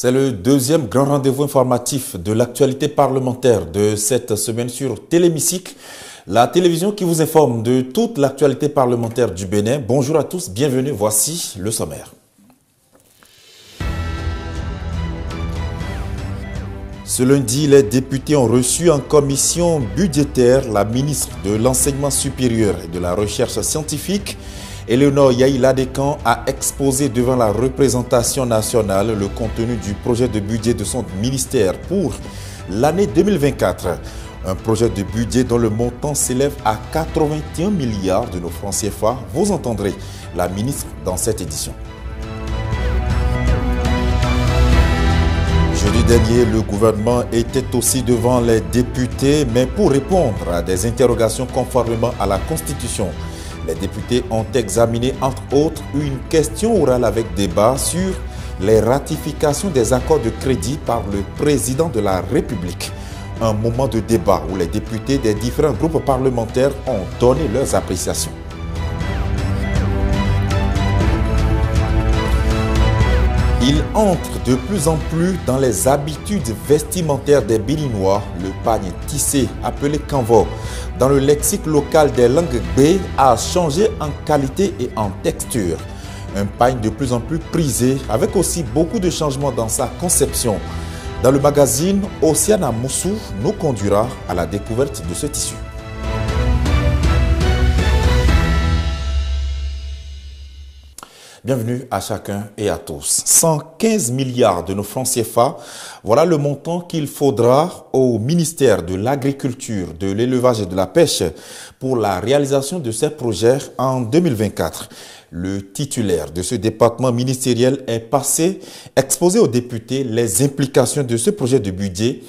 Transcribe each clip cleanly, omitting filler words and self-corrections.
C'est le deuxième grand rendez-vous informatif de l'actualité parlementaire de cette semaine sur Téléhémicycle, la télévision qui vous informe de toute l'actualité parlementaire du Bénin. Bonjour à tous, bienvenue, voici le sommaire. Ce lundi, les députés ont reçu en commission budgétaire la ministre de l'Enseignement supérieur et de la Recherche scientifique. Éléonore Yaïla-Descamps a exposé devant la représentation nationale le contenu du projet de budget de son ministère pour l'année 2024. Un projet de budget dont le montant s'élève à 81 milliards de nos francs CFA. Vous entendrez la ministre dans cette édition. Jeudi dernier, le gouvernement était aussi devant les députés, mais pour répondre à des interrogations conformément à la Constitution. Les députés ont examiné, entre autres, une question orale avec débat sur les ratifications des accords de crédit par le président de la République. Un moment de débat où les députés des différents groupes parlementaires ont donné leurs appréciations. Il entre de plus en plus dans les habitudes vestimentaires des Béninois. Le pagne tissé, appelé kanvo, dans le lexique local des langues B, a changé en qualité et en texture. Un pagne de plus en plus prisé, avec aussi beaucoup de changements dans sa conception. Dans le magazine, Oceana Moussou nous conduira à la découverte de ce tissu. Bienvenue à chacun et à tous. 115 milliards de nos francs CFA, voilà le montant qu'il faudra au ministère de l'Agriculture, de l'Élevage et de la Pêche pour la réalisation de ces projets en 2024. Le titulaire de ce département ministériel est passé exposer aux députés les implications de ce projet de budget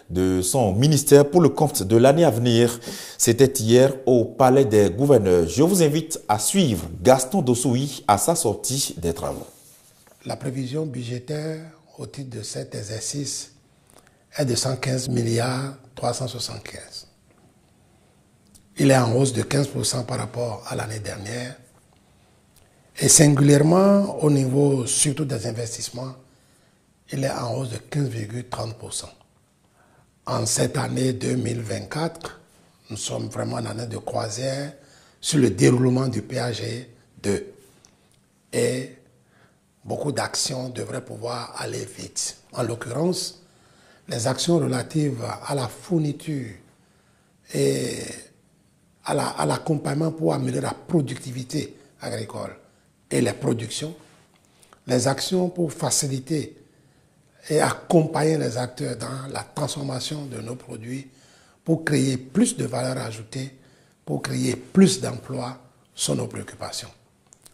de son ministère pour le compte de l'année à venir. C'était hier au Palais des Gouverneurs. Je vous invite à suivre Gaston Dossoui à sa sortie des travaux. La prévision budgétaire au titre de cet exercice est de 115 milliards 375. Il est en hausse de 15% par rapport à l'année dernière et singulièrement au niveau surtout des investissements, il est en hausse de 15,30%. En cette année 2024, nous sommes vraiment en année de croisière sur le déroulement du PAG 2. Et beaucoup d'actions devraient pouvoir aller vite. En l'occurrence, les actions relatives à la fourniture et à l'accompagnement pour améliorer la productivité agricole et les productions, les actions pour faciliter et accompagner les acteurs dans la transformation de nos produits pour créer plus de valeur ajoutée, pour créer plus d'emplois sont nos préoccupations.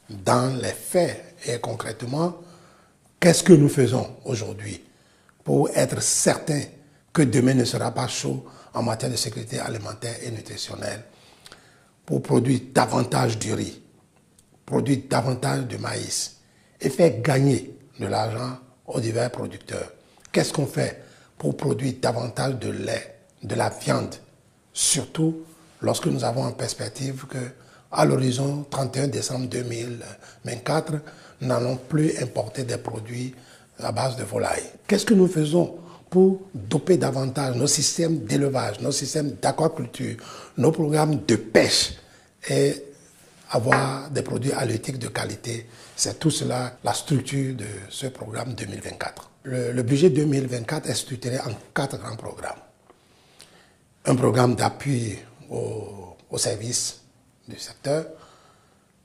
Dans les faits et concrètement, qu'est-ce que nous faisons aujourd'hui pour être certains que demain ne sera pas chaud en matière de sécurité alimentaire et nutritionnelle, pour produire davantage du riz, produire davantage de maïs et faire gagner de l'argent aux divers producteurs. Qu'est-ce qu'on fait pour produire davantage de lait, de la viande, surtout lorsque nous avons en perspective qu'à l'horizon 31 décembre 2024, nous n'allons plus importer des produits à base de volaille. Qu'est-ce que nous faisons pour doper davantage nos systèmes d'élevage, nos systèmes d'aquaculture, nos programmes de pêche et avoir des produits halieutiques de qualité? C'est tout cela, la structure de ce programme 2024. Le budget 2024 est structuré en 4 grands programmes. Un programme d'appui au service du secteur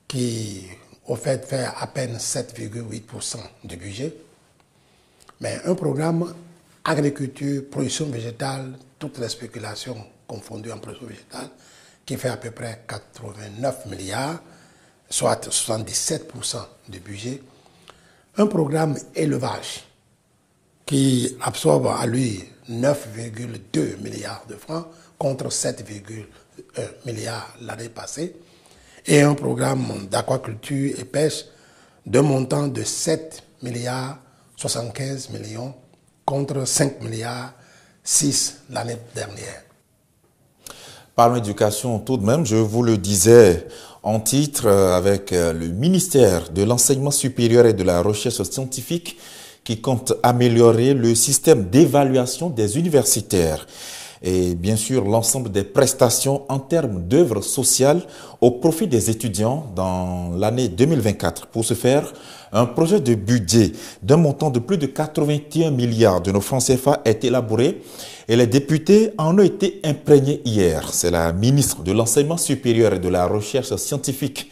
qui, au fait, fait à peine 7,8% du budget. Mais un programme agriculture, production végétale, toutes les spéculations confondues en production végétale, qui fait à peu près 89 milliards, soit 77% du budget. Un programme élevage qui absorbe à lui 9,2 milliards de francs contre 7,1 milliards l'année passée. Et un programme d'aquaculture et pêche d'un montant de 7 milliards 75 millions contre 5 milliards 6 l'année dernière. Parlons éducation tout de même, je vous le disais en titre avec le ministère de l'Enseignement supérieur et de la Recherche scientifique qui compte améliorer le système d'évaluation des universitaires et bien sûr l'ensemble des prestations en termes d'œuvres sociales au profit des étudiants dans l'année 2024. Pour ce faire, un projet de budget d'un montant de plus de 81 milliards de nos francs CFA est élaboré et les députés en ont été imprégnés hier. C'est la ministre de l'Enseignement supérieur et de la Recherche scientifique,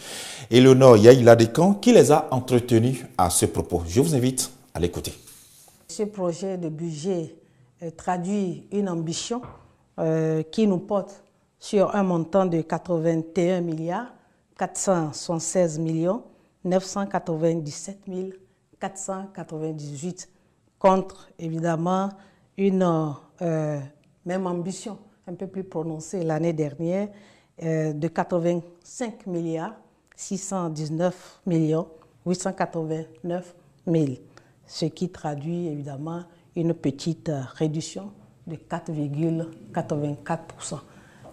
Eleonore Yaïla-Decan, qui les a entretenus à ce propos. Je vous invite à l'écouter. Ce projet de budget traduit une ambition qui nous porte sur un montant de 81 milliards 476 millions 997 498 contre évidemment une même ambition un peu plus prononcée l'année dernière de 85 milliards 619 millions 889 000, ce qui traduit évidemment une petite réduction de 4,84%.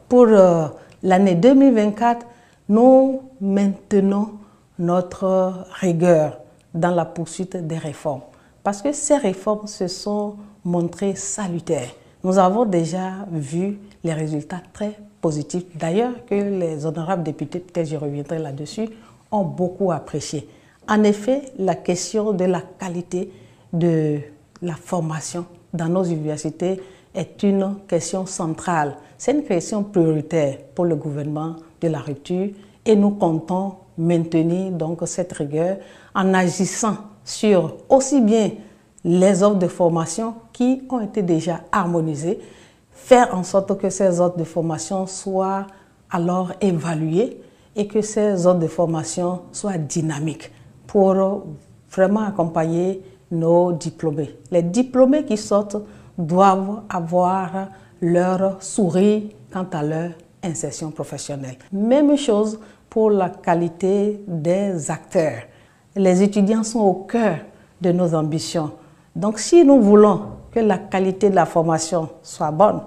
Pour l'année 2024, nous maintenons notre rigueur dans la poursuite des réformes parce que ces réformes se sont montrées salutaires. Nous avons déjà vu les résultats très positifs, d'ailleurs que les honorables députés, peut-être je reviendrai là-dessus, ont beaucoup apprécié. En effet, la question de la qualité de la formation dans nos universités est une question centrale. C'est une question prioritaire pour le gouvernement de la rupture et nous comptons maintenir donc cette rigueur en agissant sur aussi bien les offres de formation qui ont été déjà harmonisées, faire en sorte que ces offres de formation soient alors évaluées et que ces offres de formation soient dynamiques pour vraiment accompagner nos diplômés. Les diplômés qui sortent doivent avoir leur sourire quant à leur insertion professionnelle. Même chose pour la qualité des acteurs. Les étudiants sont au cœur de nos ambitions. Donc si nous voulons que la qualité de la formation soit bonne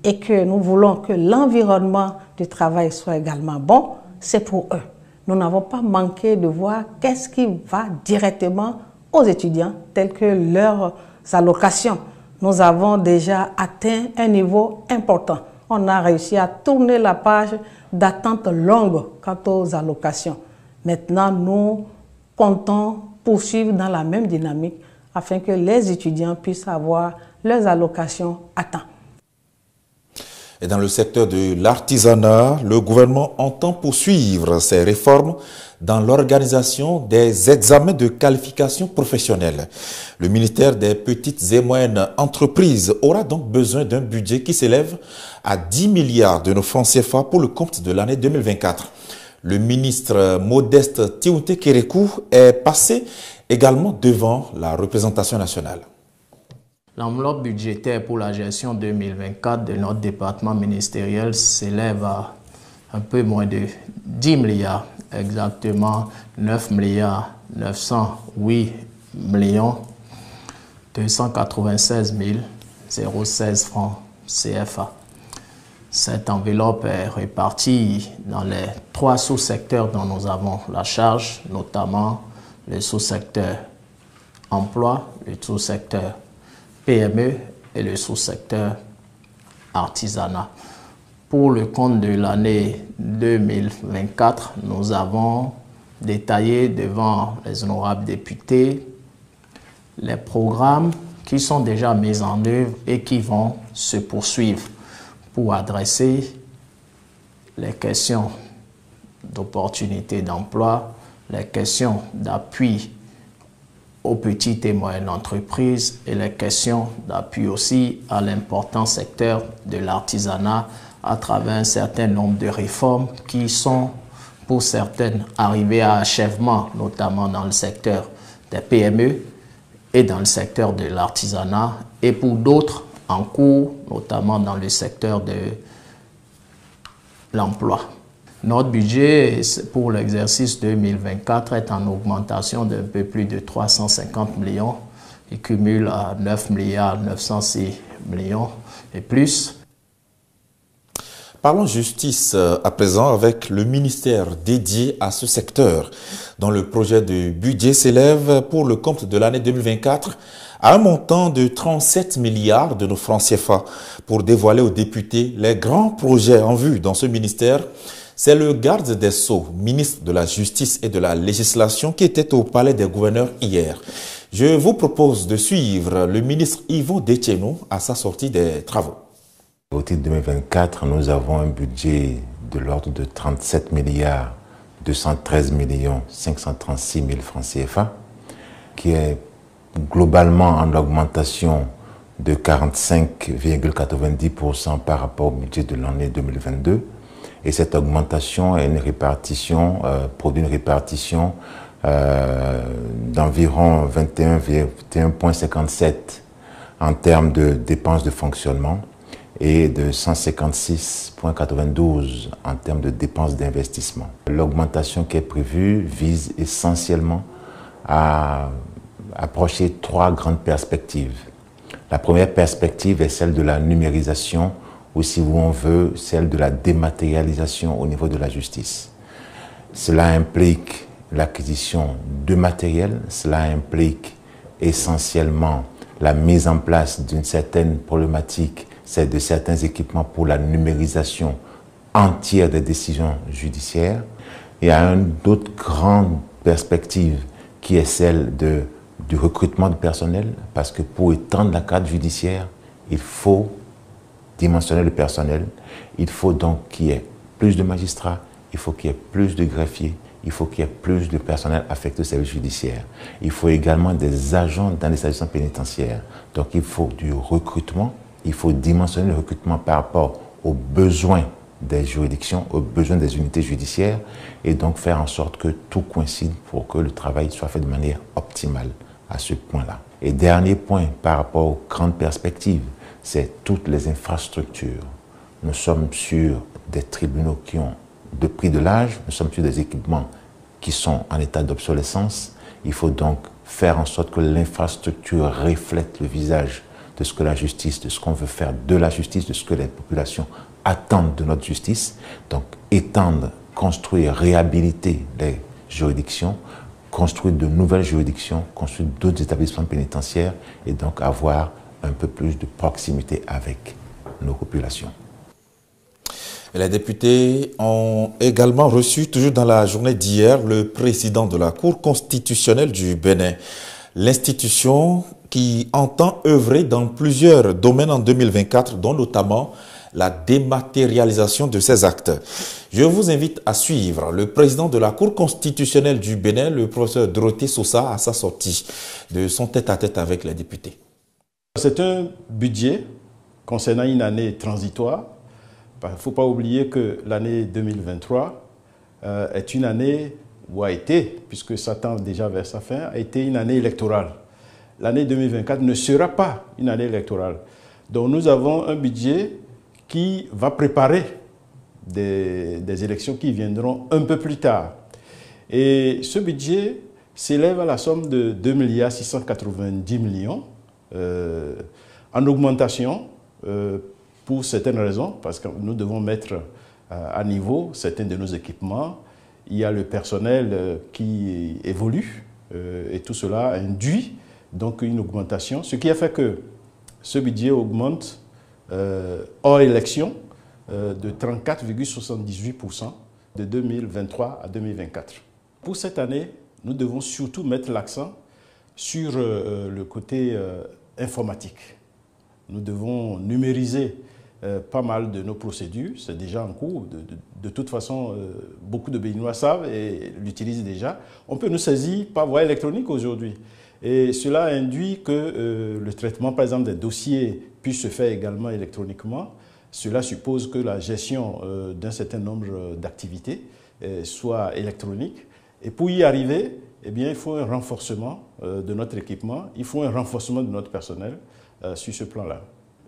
et que nous voulons que l'environnement du travail soit également bon, c'est pour eux. Nous n'avons pas manqué de voir qu'est-ce qui va directement aux étudiants, telles que leurs allocations. Nous avons déjà atteint un niveau important. On a réussi à tourner la page d'attente longue quant aux allocations. Maintenant, nous comptons poursuivre dans la même dynamique afin que les étudiants puissent avoir leurs allocations à temps. Et dans le secteur de l'artisanat, le gouvernement entend poursuivre ces réformes dans l'organisation des examens de qualification professionnelle. Le ministère des petites et moyennes entreprises aura donc besoin d'un budget qui s'élève à 10 milliards de nos francs CFA pour le compte de l'année 2024. Le ministre Modeste Tiounté Kérékou est passé également devant la représentation nationale. L'enveloppe budgétaire pour la gestion 2024 de notre département ministériel s'élève à un peu moins de 10 milliards, exactement 9 milliards 908 millions 296 016 francs CFA. Cette enveloppe est répartie dans les 3 sous-secteurs dont nous avons la charge, notamment le sous-secteur emploi, le sous-secteur PME et le sous-secteur artisanat. Pour le compte de l'année 2024, nous avons détaillé devant les honorables députés les programmes qui sont déjà mis en œuvre et qui vont se poursuivre pour adresser les questions d'opportunités d'emploi, les questions d'appui aux petites et moyennes entreprises et les questions d'appui aussi à l'important secteur de l'artisanat à travers un certain nombre de réformes qui sont pour certaines arrivées à achèvement, notamment dans le secteur des PME et dans le secteur de l'artisanat et pour d'autres en cours, notamment dans le secteur de l'emploi. Notre budget pour l'exercice 2024 est en augmentation d'un peu plus de 350 millions. Il cumule à 9 milliards 906 millions et plus. Parlons justice à présent avec le ministère dédié à ce secteur, dont le projet de budget s'élève pour le compte de l'année 2024 à un montant de 37 milliards de nos francs CFA. Pour dévoiler aux députés les grands projets en vue dans ce ministère, c'est le garde des Sceaux, ministre de la Justice et de la Législation, qui était au Palais des Gouverneurs hier. Je vous propose de suivre le ministre Yvon Dethiénou à sa sortie des travaux. Au titre 2024, nous avons un budget de l'ordre de 37 milliards 213 millions 536 000 francs CFA, qui est globalement en augmentation de 45,90% par rapport au budget de l'année 2022. Et cette augmentation est une répartition, produit une répartition d'environ 21,57 en termes de dépenses de fonctionnement et de 156,92 en termes de dépenses d'investissement. L'augmentation qui est prévue vise essentiellement à approcher trois grandes perspectives. La première perspective est celle de la numérisation, ou si on veut, celle de la dématérialisation au niveau de la justice. Cela implique l'acquisition de matériel, cela implique essentiellement la mise en place d'une certaine problématique, c'est de certains équipements pour la numérisation entière des décisions judiciaires. Il y a une autre grande perspective qui est celle du recrutement de personnel, parce que pour étendre la cadre judiciaire, il faut dimensionner le personnel. Il faut donc qu'il y ait plus de magistrats, il faut qu'il y ait plus de greffiers, il faut qu'il y ait plus de personnel affecté au service judiciaire. Il faut également des agents dans les établissements pénitentiaires. Donc il faut du recrutement, il faut dimensionner le recrutement par rapport aux besoins des juridictions, aux besoins des unités judiciaires, et donc faire en sorte que tout coïncide pour que le travail soit fait de manière optimale à ce point-là. Et dernier point par rapport aux grandes perspectives, c'est toutes les infrastructures. Nous sommes sur des tribunaux qui ont de prix de l'âge, nous sommes sur des équipements qui sont en état d'obsolescence. Il faut donc faire en sorte que l'infrastructure reflète le visage de ce que la justice, de ce qu'on veut faire de la justice, de ce que les populations attendent de notre justice. Donc étendre, construire, réhabiliter les juridictions, construire de nouvelles juridictions, construire d'autres établissements pénitentiaires et donc avoir un peu plus de proximité avec nos populations. Les députés ont également reçu, toujours dans la journée d'hier, le président de la Cour constitutionnelle du Bénin. L'institution qui entend œuvrer dans plusieurs domaines en 2024, dont notamment la dématérialisation de ces actes. Je vous invite à suivre le président de la Cour constitutionnelle du Bénin, le professeur Dorothée Sosa, à sa sortie de son tête-à-tête avec les députés. C'est un budget concernant une année transitoire. Il ne faut pas oublier que l'année 2023 est une année, ou a été, puisque ça tend déjà vers sa fin, a été une année électorale. L'année 2024 ne sera pas une année électorale. Donc nous avons un budget qui va préparer des élections qui viendront un peu plus tard. Et ce budget s'élève à la somme de 2 690 millions en augmentation pour certaines raisons, parce que nous devons mettre à niveau certains de nos équipements. Il y a le personnel qui évolue et tout cela induit donc une augmentation, ce qui a fait que ce budget augmente hors élection de 34,78% de 2023 à 2024. Pour cette année, nous devons surtout mettre l'accent sur le côté informatique. Nous devons numériser pas mal de nos procédures, c'est déjà en cours. De toute façon, beaucoup de Béninois savent et l'utilisent déjà. On peut nous saisir par voie électronique aujourd'hui. Et cela induit que le traitement, par exemple, des dossiers puisse se faire également électroniquement. Cela suppose que la gestion d'un certain nombre d'activités soit électronique. Et pour y arriver, eh bien, il faut un renforcement de notre équipement, il faut un renforcement de notre personnel sur ce plan-là.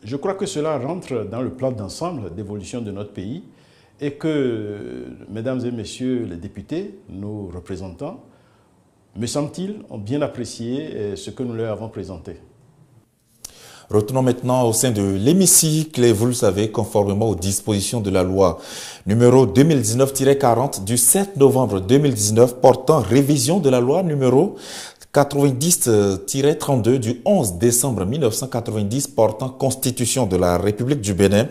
Je crois que cela rentre dans le plan d'ensemble d'évolution de notre pays et que, mesdames et messieurs les députés, nos représentants, me semble-t-il, ont bien apprécié ce que nous leur avons présenté. Retournons maintenant au sein de l'hémicycle et vous le savez, conformément aux dispositions de la loi numéro 2019-40 du 7 novembre 2019 portant révision de la loi numéro 90-32 du 11 décembre 1990 portant constitution de la République du Bénin,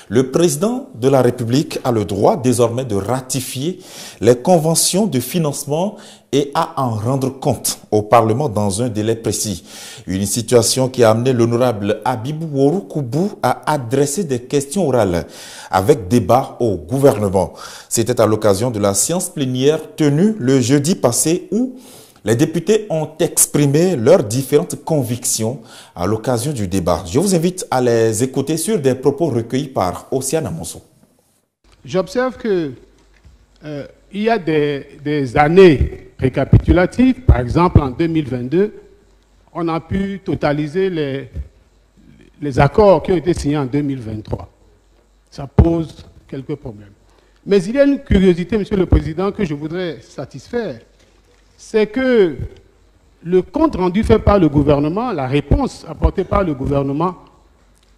le président de la République a le droit désormais de ratifier les conventions de financement et à en rendre compte au Parlement dans un délai précis. Une situation qui a amené l'honorable Habibou Worou-Koubou à adresser des questions orales avec débat au gouvernement. C'était à l'occasion de la séance plénière tenue le jeudi passé où les députés ont exprimé leurs différentes convictions à l'occasion du débat. Je vous invite à les écouter sur des propos recueillis par Océane Amonso. J'observe qu'il y a des années récapitulatives. Par exemple, en 2022, on a pu totaliser les accords qui ont été signés en 2023. Ça pose quelques problèmes. Mais il y a une curiosité, Monsieur le Président, que je voudrais satisfaire. C'est que le compte rendu fait par le gouvernement, la réponse apportée par le gouvernement,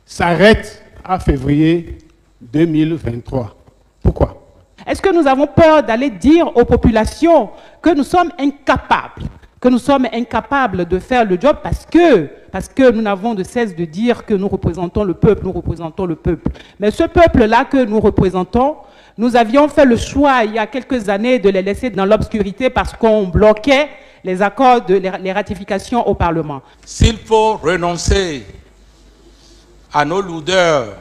s'arrête à février 2023. Pourquoi? Est-ce que nous avons peur d'aller dire aux populations que nous sommes incapables, de faire le job parce que nous n'avons de cesse de dire que nous représentons le peuple, Mais ce peuple-là que nous représentons, nous avions fait le choix il y a quelques années de les laisser dans l'obscurité parce qu'on bloquait les accords, les ratifications au Parlement. S'il faut renoncer à nos lourdeurs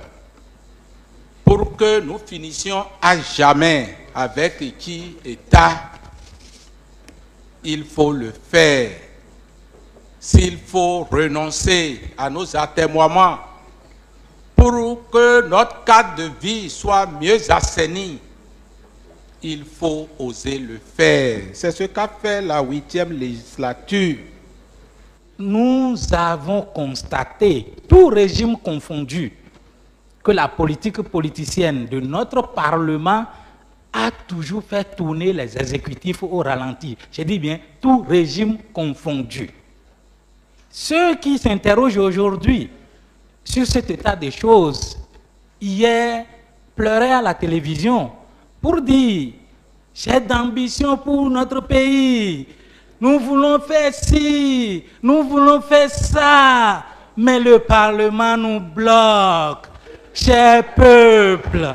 pour que nous finissions à jamais avec qui État, il faut le faire. S'il faut renoncer à nos atermoiements pour que notre cadre de vie soit mieux assaini, il faut oser le faire. C'est ce qu'a fait la 8e législature. Nous avons constaté, tout régime confondu, que la politique politicienne de notre Parlement a toujours fait tourner les exécutifs au ralenti. Je dis bien, tout régime confondu. Ceux qui s'interrogent aujourd'hui sur cet état des choses, hier, pleuraient à la télévision pour dire « j'ai d'ambition pour notre pays, nous voulons faire ci, nous voulons faire ça, mais le Parlement nous bloque, cher peuple ».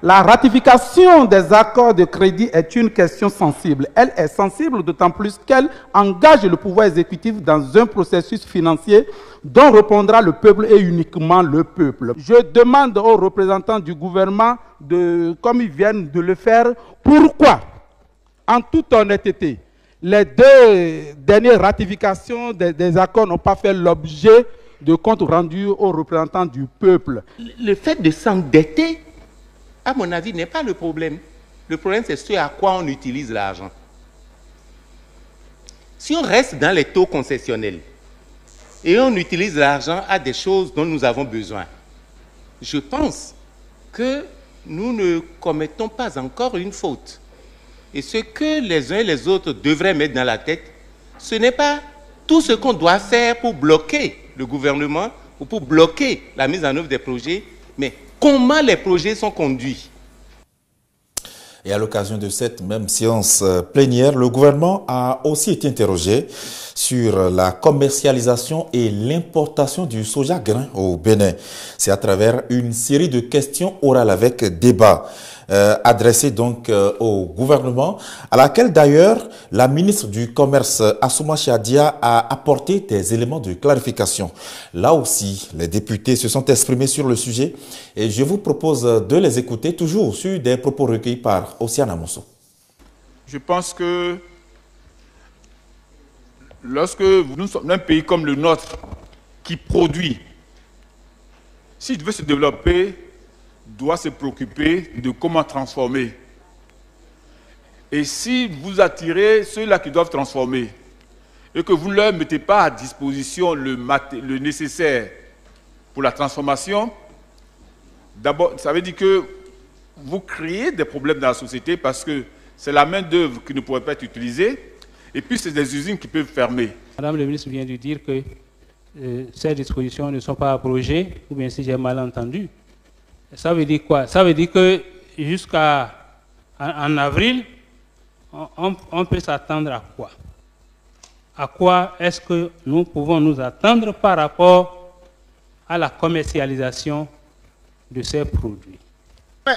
La ratification des accords de crédit est une question sensible. Elle est sensible d'autant plus qu'elle engage le pouvoir exécutif dans un processus financier dont répondra le peuple et uniquement le peuple. Je demande aux représentants du gouvernement, comme ils viennent de le faire, pourquoi, en toute honnêteté, les deux dernières ratifications des accords n'ont pas fait l'objet de comptes rendus aux représentants du peuple. Le fait de s'endetter, à mon avis, n'est pas le problème. Le problème, c'est ce à quoi on utilise l'argent. Si on reste dans les taux concessionnels et on utilise l'argent à des choses dont nous avons besoin, je pense que nous ne commettons pas encore une faute. Et ce que les uns et les autres devraient mettre dans la tête, ce n'est pas tout ce qu'on doit faire pour bloquer le gouvernement ou pour bloquer la mise en œuvre des projets, mais comment les projets sont conduits. Et à l'occasion de cette même séance plénière, le gouvernement a aussi été interrogé sur la commercialisation et l'importation du soja grain au Bénin. C'est à travers une série de questions orales avec débat adressées donc au gouvernement, à laquelle d'ailleurs la ministre du Commerce Assouma Chadia a apporté des éléments de clarification. Là aussi, les députés se sont exprimés sur le sujet et je vous propose de les écouter toujours sur des propos recueillis par Océane Amonso. Je pense que lorsque nous sommes un pays comme le nôtre qui produit, s'il veut se développer, doit se préoccuper de comment transformer. Et si vous attirez ceux-là qui doivent transformer et que vous ne leur mettez pas à disposition le nécessaire pour la transformation, d'abord, ça veut dire que vous créez des problèmes dans la société parce que c'est la main-d'œuvre qui ne pourrait pas être utilisée et puis c'est des usines qui peuvent fermer. Madame le ministre vient de dire que ces dispositions ne sont pas abrogées, ou bien si j'ai mal entendu. Ça veut dire quoi? Ça veut dire que jusqu'en avril, on peut s'attendre à quoi? À quoi est-ce que nous pouvons nous attendre par rapport à la commercialisation de ces produits? Mais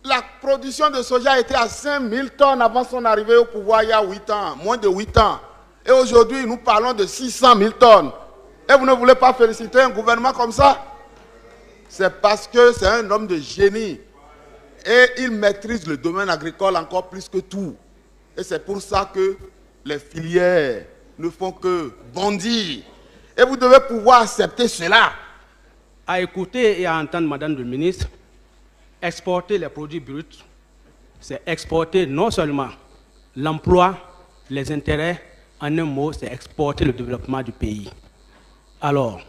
la production de soja était à 5000 tonnes avant son arrivée au pouvoir il y a 8 ans, moins de 8 ans. Et aujourd'hui, nous parlons de 600 000 tonnes. Et vous ne voulez pas féliciter un gouvernement comme ça? C'est parce que c'est un homme de génie. Et il maîtrise le domaine agricole encore plus que tout. Et c'est pour ça que les filières ne font que bondir. Et vous devez pouvoir accepter cela. À écouter et à entendre Madame le ministre, exporter les produits bruts, c'est exporter non seulement l'emploi, les intérêts, en un mot, c'est exporter le développement du pays. Alors,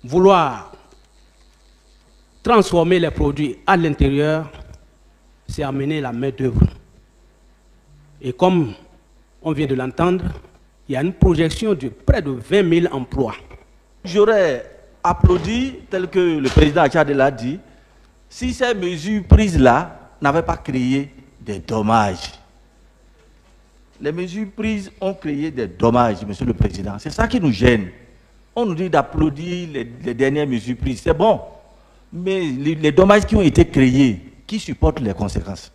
vouloir transformer les produits à l'intérieur, c'est amener la main-d'œuvre. Et comme on vient de l'entendre, il y a une projection de près de 20 000 emplois. J'aurais applaudi, tel que le président Tchad l'a dit, si ces mesures prises-là n'avaient pas créé des dommages. Les mesures prises ont créé des dommages, Monsieur le Président. C'est ça qui nous gêne. On nous dit d'applaudir les dernières mesures prises. C'est bon. Mais les dommages qui ont été créés, qui supportent les conséquences?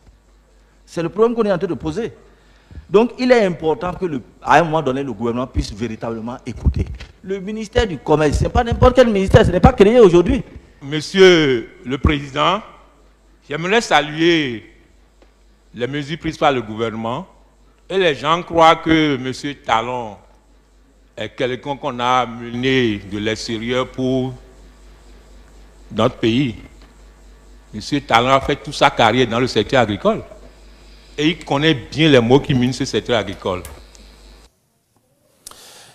C'est le problème qu'on est en train de poser. Donc, il est important que, à un moment donné, le gouvernement puisse véritablement écouter. Le ministère du Commerce, ce n'est pas n'importe quel ministère, ce n'est pas créé aujourd'hui. Monsieur le Président, j'aimerais saluer les mesures prises par le gouvernement. Et les gens croient que M. Talon est quelqu'un qu'on a mené de l'extérieur pour notre pays. M. Talon a fait toute sa carrière dans le secteur agricole. Et il connaît bien les mots qui minent ce secteur agricole.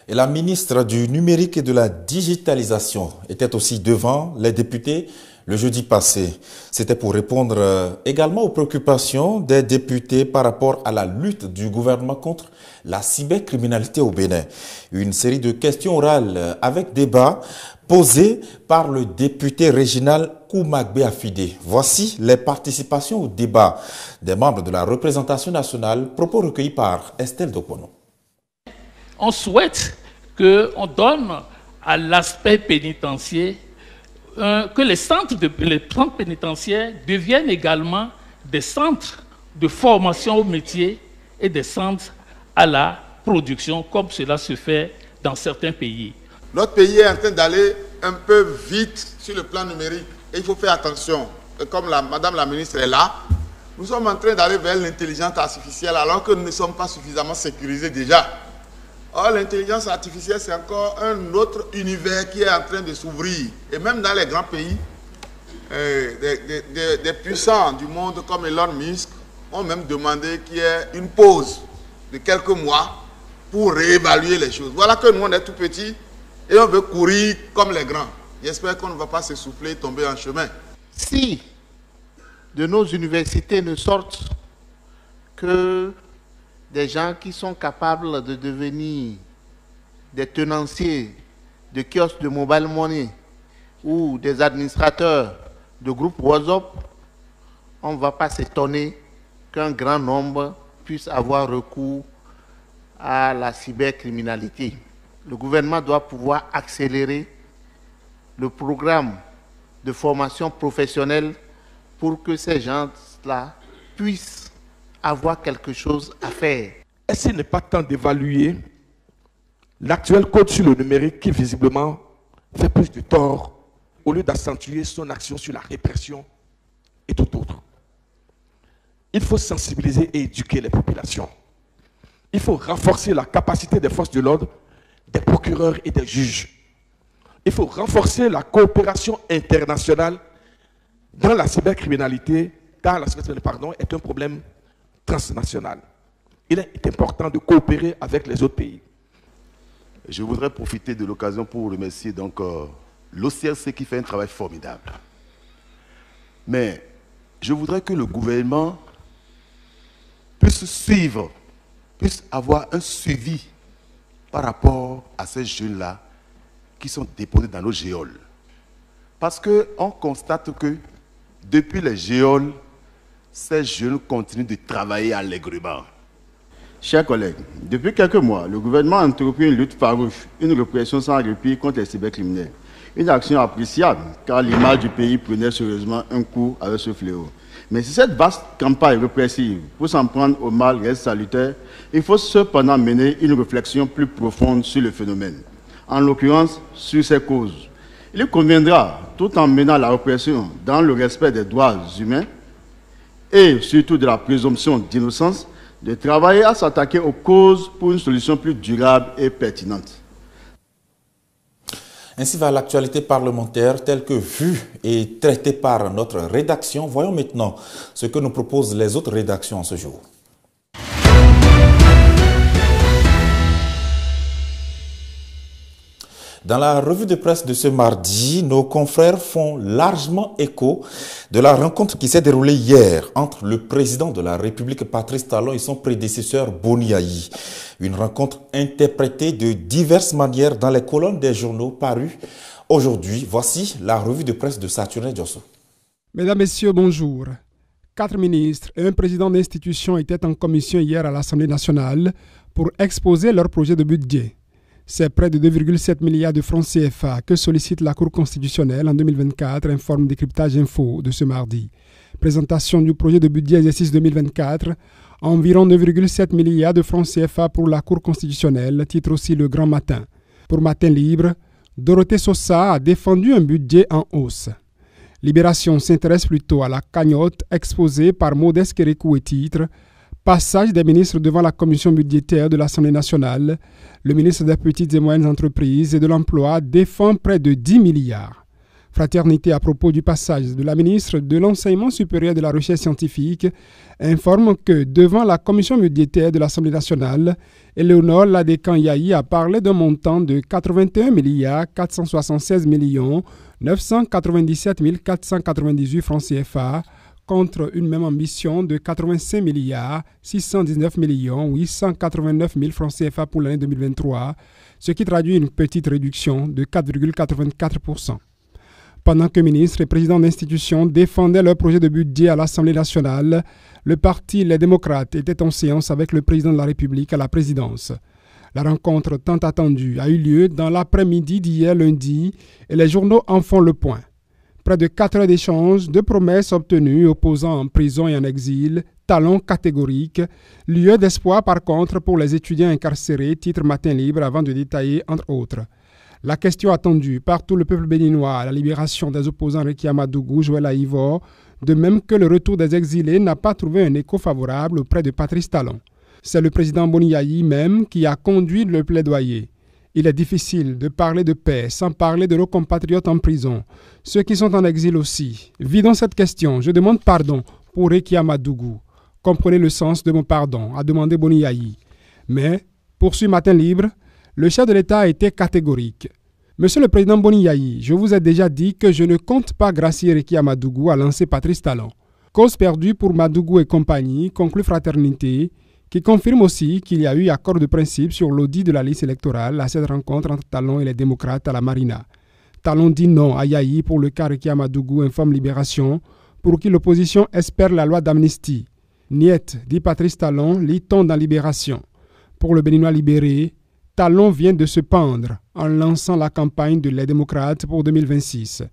Et la ministre du Numérique et de la Digitalisation était aussi devant les députés le jeudi passé. C'était pour répondre également aux préoccupations des députés par rapport à la lutte du gouvernement contre la cybercriminalité au Bénin. Une série de questions orales avec débat posées par le député régional Koumagbe Afide. Voici les participations au débat des membres de la représentation nationale, propos recueillis par Estelle Dokono. On souhaite qu'on donne à l'aspect pénitentiaire que les centres pénitentiaires deviennent également des centres de formation au métier et des centres à la production, comme cela se fait dans certains pays. Notre pays est en train d'aller un peu vite sur le plan numérique et il faut faire attention. Et comme Madame la ministre est là, nous sommes en train d'aller vers l'intelligence artificielle alors que nous ne sommes pas suffisamment sécurisés déjà. Or, l'intelligence artificielle, c'est encore un autre univers qui est en train de s'ouvrir. Et même dans les grands pays, des puissants du monde comme Elon Musk ont même demandé qu'il y ait une pause de quelques mois pour réévaluer les choses. Voilà que nous, on est tout petits et on veut courir comme les grands. J'espère qu'on ne va pas s'essouffler et tomber en chemin. Si de nos universités ne sortent que des gens qui sont capables de devenir des tenanciers de kiosques de mobile money ou des administrateurs de groupes WhatsApp, on ne va pas s'étonner qu'un grand nombre puisse avoir recours à la cybercriminalité. Le gouvernement doit pouvoir accélérer le programme de formation professionnelle pour que ces gens-là puissent avoir quelque chose à faire. Est-ce qu'il n'est pas temps d'évaluer l'actuel code sur le numérique qui visiblement fait plus de tort au lieu d'accentuer son action sur la répression et tout autre? Il faut sensibiliser et éduquer les populations. Il faut renforcer la capacité des forces de l'ordre, des procureurs et des juges. Il faut renforcer la coopération internationale dans la cybercriminalité, car la cybercriminalité, est un problème transnational. Il est important de coopérer avec les autres pays. Je voudrais profiter de l'occasion pour remercier donc l'OCRC qui fait un travail formidable. Mais je voudrais que le gouvernement puisse suivre, puisse avoir un suivi par rapport à ces jeunes-là qui sont déposés dans nos géoles. Parce qu'on constate que depuis les géoles, ces jeunes continuent de travailler allègrement. Chers collègues, depuis quelques mois, le gouvernement a entrepris une lutte farouche, une répression sans répit contre les cybercriminels. Une action appréciable, car l'image du pays prenait sérieusement un coup avec ce fléau. Mais si cette vaste campagne répressive, pour s'en prendre au mal, reste salutaire, il faut cependant mener une réflexion plus profonde sur le phénomène, en l'occurrence sur ses causes. Il conviendra, tout en menant la répression dans le respect des droits humains et surtout de la présomption d'innocence, de travailler à s'attaquer aux causes pour une solution plus durable et pertinente. Ainsi va l'actualité parlementaire telle que vue et traitée par notre rédaction. Voyons maintenant ce que nous proposent les autres rédactions en ce jour. Dans la revue de presse de ce mardi, nos confrères font largement écho de la rencontre qui s'est déroulée hier entre le président de la République Patrice Talon et son prédécesseur Boni Yayi. Une rencontre interprétée de diverses manières dans les colonnes des journaux parus aujourd'hui. Voici la revue de presse de Saturne Diosso. Mesdames, Messieurs, bonjour. 4 ministres et un président d'institution étaient en commission hier à l'Assemblée nationale pour exposer leur projet de budget. C'est près de 2,7 milliards de francs CFA que sollicite la Cour constitutionnelle en 2024, informe Décryptage Info de ce mardi. Présentation du projet de budget exercice 2024, environ 9,7 milliards de francs CFA pour la Cour constitutionnelle, titre aussi Le Grand Matin. Pour Matin Libre, Dorothée Sosa a défendu un budget en hausse. Libération s'intéresse plutôt à la cagnotte exposée par Modeste Kérékou et titre Passage des ministres devant la commission budgétaire de l'Assemblée nationale. Le ministre des Petites et Moyennes Entreprises et de l'Emploi défend près de 10 milliards. Fraternité à propos du passage de la ministre de l'Enseignement supérieur et de la Recherche scientifique informe que devant la commission budgétaire de l'Assemblée nationale, Éléonore Ladékan Yayi a parlé d'un montant de 81 milliards 476 millions 997 498 francs CFA contre une même ambition de 85 milliards 619 millions 889 000 francs CFA pour l'année 2023, ce qui traduit une petite réduction de 4,84%. Pendant que ministres et présidents d'institutions défendaient leur projet de budget à l'Assemblée nationale, le parti Les Démocrates était en séance avec le président de la République à la présidence. La rencontre tant attendue a eu lieu dans l'après-midi d'hier lundi et les journaux en font le point. Près de 4 heures d'échanges, de promesses obtenues opposant en prison et en exil, talons catégoriques, lieu d'espoir par contre pour les étudiants incarcérés, titre Matin Libre avant de détailler entre autres. La question attendue par tout le peuple béninois, la libération des opposants Réki Amadougou, Joël Aïvor, de même que le retour des exilés n'a pas trouvé un écho favorable auprès de Patrice Talon. C'est le président Boni Yayi même qui a conduit le plaidoyer. Il est difficile de parler de paix sans parler de nos compatriotes en prison, ceux qui sont en exil aussi. Vidons cette question, je demande pardon pour Réki Amadougou. Comprenez le sens de mon pardon, a demandé Boni Yayi. Mais, poursuit Matin Libre, le chef de l'État a été catégorique. Monsieur le président Boni Yayi, je vous ai déjà dit que je ne compte pas gracier Réki Amadougou à lancer Patrice Talon. Cause perdue pour Madougou et compagnie, conclut Fraternité, qui confirme aussi qu'il y a eu accord de principe sur l'audit de la liste électorale à cette rencontre entre Talon et les démocrates à la Marina. Talon dit non à Yayi pour le cas Réki Amadougou, informe Libération, pour qui l'opposition espère la loi d'amnistie. Niet, dit Patrice Talon, lit-on dans Libération. Pour le Béninois libéré, Talon vient de se pendre en lançant la campagne de les démocrates pour 2026.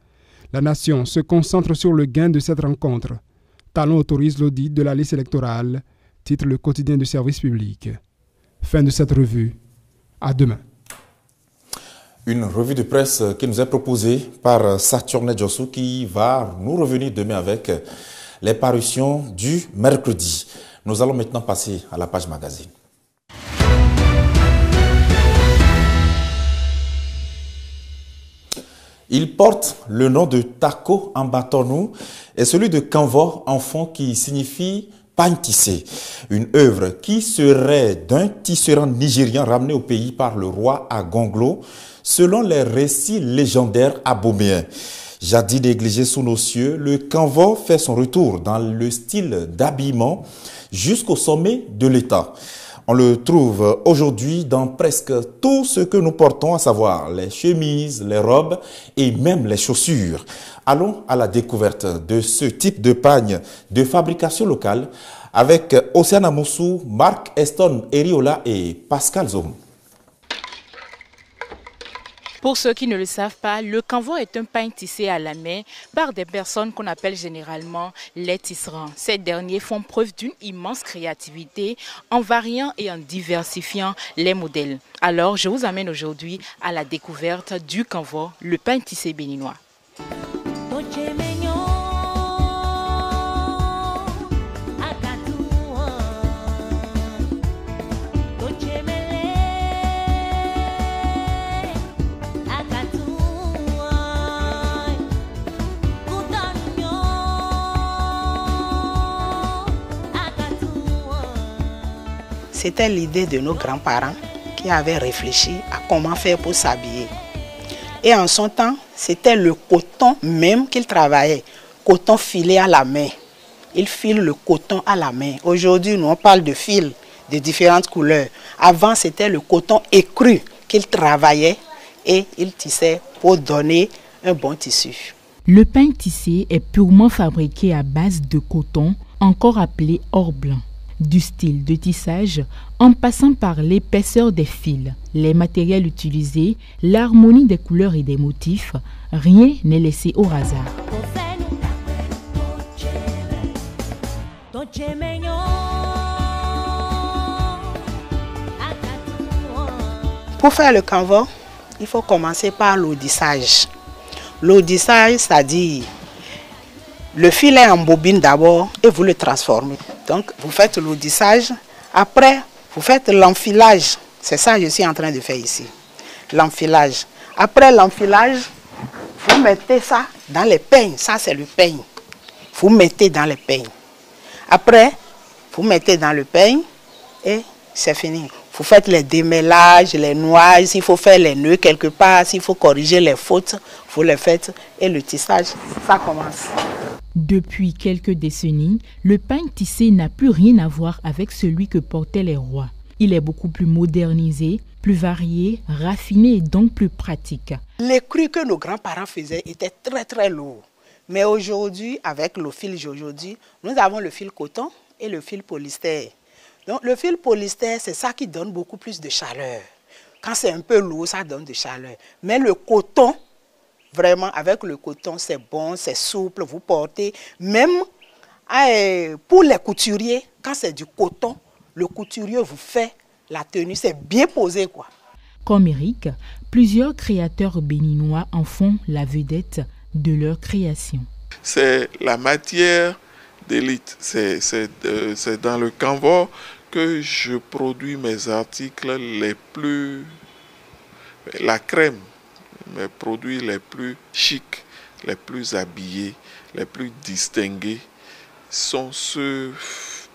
La nation se concentre sur le gain de cette rencontre. Talon autorise l'audit de la liste électorale, titre le quotidien du service public. Fin de cette revue. À demain. Une revue de presse qui nous est proposée par Saturne Diosso qui va nous revenir demain avec les parutions du mercredi. Nous allons maintenant passer à la page magazine. Il porte le nom de Tako Ambatonou et celui de Kanvo, enfant qui signifie pagne tissé. Une œuvre qui serait d'un tisserand nigérian ramené au pays par le roi Agonglo, selon les récits légendaires aboméens. Jadis négligé sous nos cieux, le Kanvo fait son retour dans le style d'habillement jusqu'au sommet de l'État. On le trouve aujourd'hui dans presque tout ce que nous portons, à savoir les chemises, les robes et même les chaussures. Allons à la découverte de ce type de pagne de fabrication locale avec Océana Moussou, Marc Eston Eriola et Pascal Zoum. Pour ceux qui ne le savent pas, le canvas est un pagne tissé à la main par des personnes qu'on appelle généralement les tisserands. Ces derniers font preuve d'une immense créativité en variant et en diversifiant les modèles. Alors, je vous amène aujourd'hui à la découverte du canvas, le pagne tissé béninois. C'était l'idée de nos grands-parents qui avaient réfléchi à comment faire pour s'habiller. Et en son temps, c'était le coton même qu'ils travaillaient, coton filé à la main. Ils filent le coton à la main. Aujourd'hui, nous on parle de fils de différentes couleurs. Avant, c'était le coton écru qu'ils travaillaient et ils tissaient pour donner un bon tissu. Le pagne tissé est purement fabriqué à base de coton, encore appelé or blanc. Du style de tissage, en passant par l'épaisseur des fils, les matériels utilisés, l'harmonie des couleurs et des motifs, rien n'est laissé au hasard. Pour faire le canvas, il faut commencer par l'audissage. L'audissage, c'est-à-dire le filet en bobine d'abord et vous le transformez. Donc, vous faites l'audissage. Après, vous faites l'enfilage. C'est ça que je suis en train de faire ici. L'enfilage. Après l'enfilage, vous mettez ça dans les peignes. Ça, c'est le peigne. Vous mettez dans les peignes. Après, vous mettez dans le peigne et c'est fini. Vous faites les démêlages, les noises. S'il faut faire les nœuds quelque part, s'il faut corriger les fautes, vous les faites. Et le tissage, ça commence. Depuis quelques décennies, le pagne tissé n'a plus rien à voir avec celui que portaient les rois. Il est beaucoup plus modernisé, plus varié, raffiné et donc plus pratique. Les crus que nos grands-parents faisaient étaient très très lourds. Mais aujourd'hui, avec le fil d'aujourd'hui, nous avons le fil coton et le fil polyester. Donc le fil polyester, c'est ça qui donne beaucoup plus de chaleur. Quand c'est un peu lourd, ça donne de chaleur. Mais le coton, vraiment, avec le coton, c'est bon, c'est souple, vous portez. Même pour les couturiers, quand c'est du coton, le couturier vous fait la tenue, c'est bien posé, quoi. Comme Eric, plusieurs créateurs béninois en font la vedette de leur création. C'est la matière d'élite. C'est dans le canvas que je produis mes articles les plus... la crème. Mes produits les plus chics, les plus habillés, les plus distingués sont ceux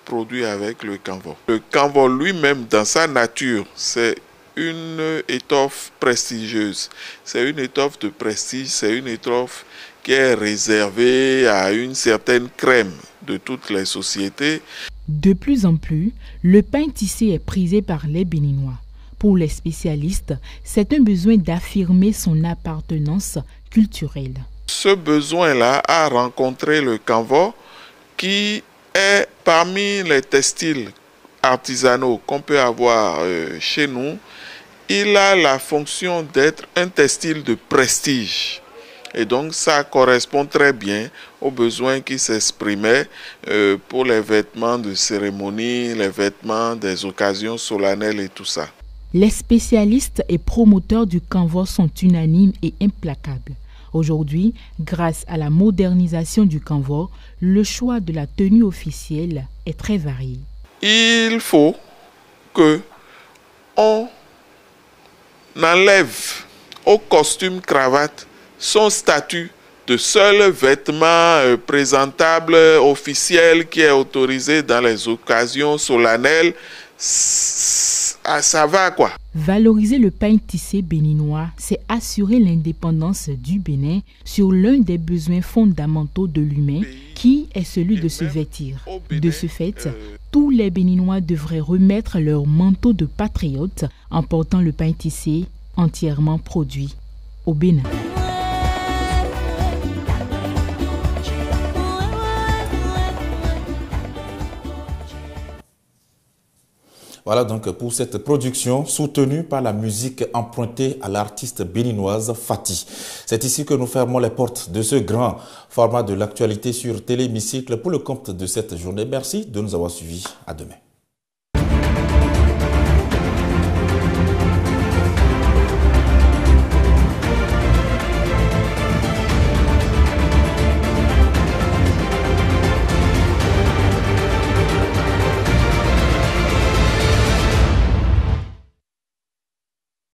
produits avec le canvas. Le canvas lui-même, dans sa nature, c'est une étoffe prestigieuse. C'est une étoffe de prestige, c'est une étoffe qui est réservée à une certaine crème de toutes les sociétés. De plus en plus, le pagne tissé est prisé par les Béninois. Pour les spécialistes, c'est un besoin d'affirmer son appartenance culturelle. Ce besoin-là a rencontré le canvas qui est parmi les textiles artisanaux qu'on peut avoir chez nous. Il a la fonction d'être un textile de prestige. Et donc ça correspond très bien aux besoins qui s'exprimaient pour les vêtements de cérémonie, les vêtements des occasions solennelles et tout ça. Les spécialistes et promoteurs du canvas sont unanimes et implacables. Aujourd'hui, grâce à la modernisation du canvas, le choix de la tenue officielle est très varié. Il faut que on enlève au costume cravate son statut de seul vêtement présentable officiel qui est autorisé dans les occasions solennelles. Ça va quoi. Valoriser le pain tissé béninois, c'est assurer l'indépendance du Bénin sur l'un des besoins fondamentaux de l'humain, qui est celui de se vêtir. De ce fait, tous les Béninois devraient remettre leur manteau de patriote en portant le pain tissé entièrement produit au Bénin. Voilà donc pour cette production soutenue par la musique empruntée à l'artiste béninoise Fati. C'est ici que nous fermons les portes de ce grand format de l'actualité sur Téléhémicycle pour le compte de cette journée. Merci de nous avoir suivis. À demain.